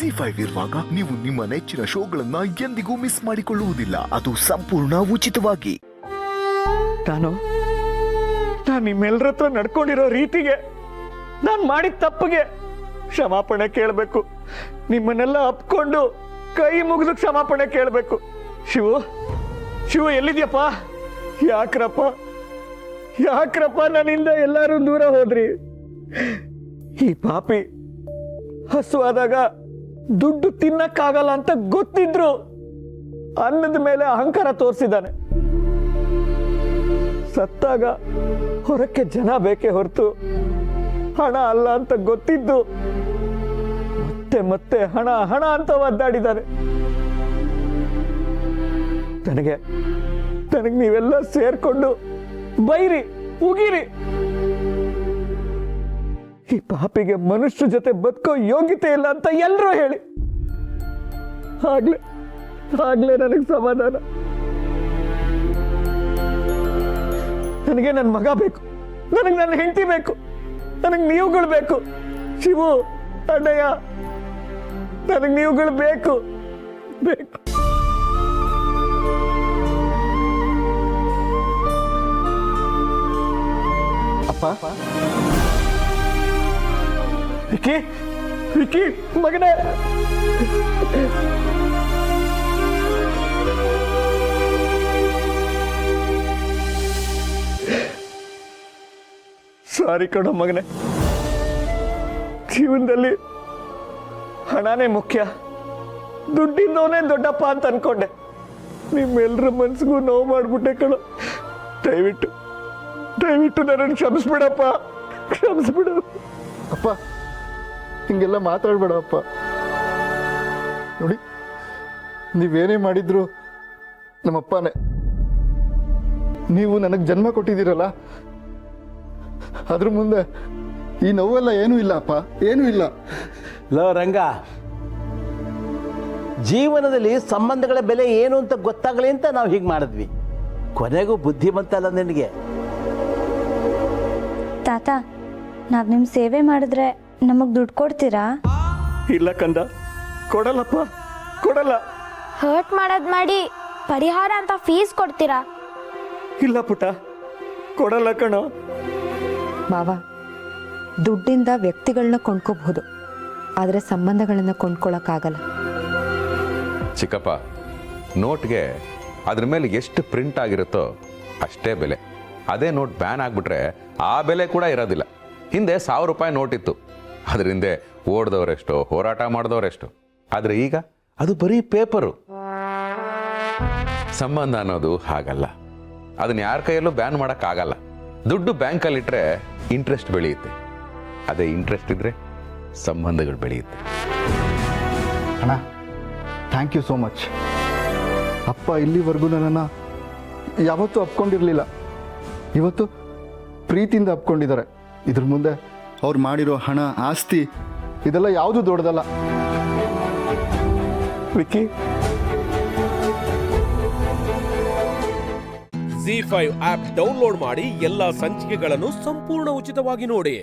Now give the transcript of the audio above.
ಜಿ5 ಇರುವಾಗ ನೀವು ನಿಮ್ಮ ನೆಚ್ಚಿನ ಶೋಗಳನ್ನ ಎಂದಿಗೂ ಮಿಸ್ ಮಾಡಿಕೊಳ್ಳುವುದಿಲ್ಲ. ಅದು ಸಂಪೂರ್ಣ ಉಚಿತವಾಗಿ. ನಾನು ನಿಮ್ಮೆಲ್ಲರ ಹತ್ರ ನಡ್ಕೊಂಡಿರೋ ರೀತಿಗೆ, ನಾನು ಮಾಡಿದ ತಪ್ಪಿಗೆ ಕ್ಷಮಾಪಣೆ ಕೇಳಬೇಕು. ನಿಮ್ಮನ್ನೆಲ್ಲ ಅಪ್ಕೊಂಡು ಕೈ ಮುಗಿದು ಕ್ಷಮಾಪಣೆ ಕೇಳಬೇಕು. ಶಿವು ಎಲ್ಲಿದ್ಯಪ್ಪ? ಯಾಕ್ರಪ್ಪ ನನ್ನಿಂದ ಎಲ್ಲರೂ ದೂರ ಹೋದ್ರಿ? ಈ ಪಾಪಿ ಹಸುವಾದಾಗ ದುಡ್ಡು ತಿನ್ನಕ್ಕಾಗಲ್ಲ ಅಂತ ಗೊತ್ತಿದ್ರು ಅನ್ನದ ಮೇಲೆ ಅಹಂಕಾರ ತೋರಿಸಿದ್ದಾನೆ. ಸತ್ತಾಗ ಹೊರಕ್ಕೆ ಜನ ಬೇಕೇ ಹೊರತು ಹಣ ಅಲ್ಲ ಅಂತ ಗೊತ್ತಿದ್ದು ಮತ್ತೆ ಹಣ ಅಂತ ಒದ್ದಾಡಿದ್ದಾರೆ. ನನಗೆ ನೀವೆಲ್ಲ ಸೇರ್ಕೊಂಡು ಬೈರಿ, ಉಗಿರಿ. ಈ ಪಾಪಿಗೆ ಮನುಷ್ಯ ಜೊತೆ ಬದುಕೋ ಯೋಗ್ಯತೆ ಇಲ್ಲ ಅಂತ ಎಲ್ಲರೂ ಹೇಳಿ. ಆಗ್ಲೇ ನನಗೆ ಸಮಾಧಾನ. ನನಗೆ ನನ್ನ ಮಗ ಬೇಕು, ನನಗೆ ನನ್ನ ಹೆಂಡತಿ ಬೇಕು, ನನಗೆ ನೀವುಗಳು ಬೇಕು. ಶಿವು, ಅಣ್ಣಯ್ಯ, ನನಗೆ ನೀವುಗಳು ಬೇಕು. ಅಪ್ಪ, ವಿಕಿ ಮಗನೇ, ಸಾರಿ ಕಣೋ ಮಗನೇ. ಜೀವನದಲ್ಲಿ ಹಣನೇ ಮುಖ್ಯ, ದುಡ್ಡಿಂದವನೇ ದೊಡ್ಡಪ್ಪ ಅಂತ ಅನ್ಕೊಂಡೆ. ನಿಮ್ಮೆಲ್ಲರ ಮನ್ಸಿಗೂ ನೋವು ಮಾಡ್ಬಿಟ್ಟೆ ಕಣೋ. ದಯವಿಟ್ಟು ನನ್ನನ್ನು ಕ್ಷಮಿಸ್ಬಿಡಪ್ಪ, ಕ್ಷಮಿಸ್ಬಿಡು. ಅಪ್ಪ, ಹಿಂಗೆಲ್ಲ ಮಾತಾಡ್ಬೇಡ ಅಪ್ಪ. ನೋಡಿ, ನೀವೇನೇ ಮಾಡಿದ್ರು ನಮ್ಮಪ್ಪನೇ. ನೀವು ನನಗೆ ಜನ್ಮ ಕೊಟ್ಟಿದ್ದೀರಲ್ಲ, ಅದ್ರ ಮುಂದೆ ಈ ನೋವೆಲ್ಲ ಏನೂ ಇಲ್ಲ ಅಪ್ಪ, ಏನೂ ಇಲ್ಲ. ಲೋ ರಂಗ, ಜೀವನದಲ್ಲಿ ಸಂಬಂಧಗಳ ಬೆಲೆ ಏನು ಅಂತ ಗೊತ್ತಾಗಲಿ ಅಂತ ನಾವು ಹೀಗೆ ಮಾಡಿದ್ವಿ. ಕೊನೆಗೂ ಬುದ್ಧಿ ಬಂತಲ್ಲ ನಿನಗೆ. ತಾತ, ನಾವು ನಿಮ್ಮ ಸೇವೆ ಮಾಡಿದ್ರೆ ನಮಗೆ ದುಡ್ಡು ಕೊಡ್ತೀರಾ? ಇಲ್ಲ ಕಂದ, ಕೊಡಲ್ಲಪ್ಪ, ಕೊಡಲ್ಲ. ಹರ್ಟ್ ಮಾಡೋದು ಮಾಡಿ ಪರಿಹಾರ ಅಂತ ಫೀಸ್ ಕೊಡ್ತೀರಾ? ಇಲ್ಲ ಪುಟ್ಟ, ಕೊಡಲ್ಲ ಕಣೋ. ಮಾವ, ದುಡ್ಡಿಂದ ವ್ಯಕ್ತಿಗಳನ್ನ ಕೊಂಡ್ಕೋಬಹುದು, ಆದರೆ ಸಂಬಂಧಗಳನ್ನ ಕೊಂಡ್ಕೊಳ್ಳೋಕ್ಕಾಗಲ್ಲ. ಚಿಕ್ಕಪ್ಪ, ನೋಟ್ಗೆ ಅದ್ರ ಮೇಲೆ ಎಷ್ಟು ಪ್ರಿಂಟ್ ಆಗಿರುತ್ತೋ ಅಷ್ಟೇ ಬೆಲೆ. ಅದೇ ನೋಟ್ ಬ್ಯಾನ್ ಆಗಿಬಿಟ್ರೆ ಆ ಬೆಲೆ ಕೂಡ ಇರೋದಿಲ್ಲ. ಹಿಂದೆ 1000 ರೂಪಾಯಿ ನೋಟ್ ಇತ್ತು, ಅದ್ರ ಹಿಂದೆ ಓಡ್ದವರೆಷ್ಟು, ಹೋರಾಟ ಮಾಡಿದವರೆಷ್ಟು. ಆದರೆ ಈಗ ಅದು ಬರೀ ಪೇಪರು. ಸಂಬಂಧ ಅನ್ನೋದು ಹಾಗಲ್ಲ, ಅದನ್ನ ಯಾರ ಕೈಯಲ್ಲೂ ಬ್ಯಾನ್ ಮಾಡೋಕ್ಕಾಗಲ್ಲ. ದುಡ್ಡು ಬ್ಯಾಂಕಲ್ಲಿಟ್ಟರೆ ಇಂಟ್ರೆಸ್ಟ್ ಬೆಳೆಯುತ್ತೆ, ಅದೇ ಇಂಟ್ರೆಸ್ಟ್ ಇದ್ದರೆ ಸಂಬಂಧಗಳು ಬೆಳೆಯುತ್ತೆ. ಅಣ್ಣ, ಥ್ಯಾಂಕ್ ಯು ಸೋ ಮಚ್. ಅಪ್ಪ ಇಲ್ಲಿವರೆಗೂ ನನ್ನನ್ನು ಯಾವತ್ತೂ ಅಪ್ಕೊಂಡಿರಲಿಲ್ಲ, ಇವತ್ತು ಪ್ರೀತಿಯಿಂದ ಅಪ್ಕೊಂಡಿದ್ದಾರೆ. ಇದ್ರ ಮುಂದೆ ಅವ್ರು ಮಾಡಿರೋ ಹಣ, ಆಸ್ತಿ ಇದೆಲ್ಲ ಯಾವುದು ದೊಡ್ಡದಲ್ಲ. ವಿಕ್ಕಿ, ಜಿ5 ಆಪ್ ಡೌನ್ಲೋಡ್ ಮಾಡಿ ಎಲ್ಲಾ ಸಂಚಿಕೆಗಳನ್ನು ಸಂಪೂರ್ಣ ಉಚಿತವಾಗಿ ನೋಡಿ.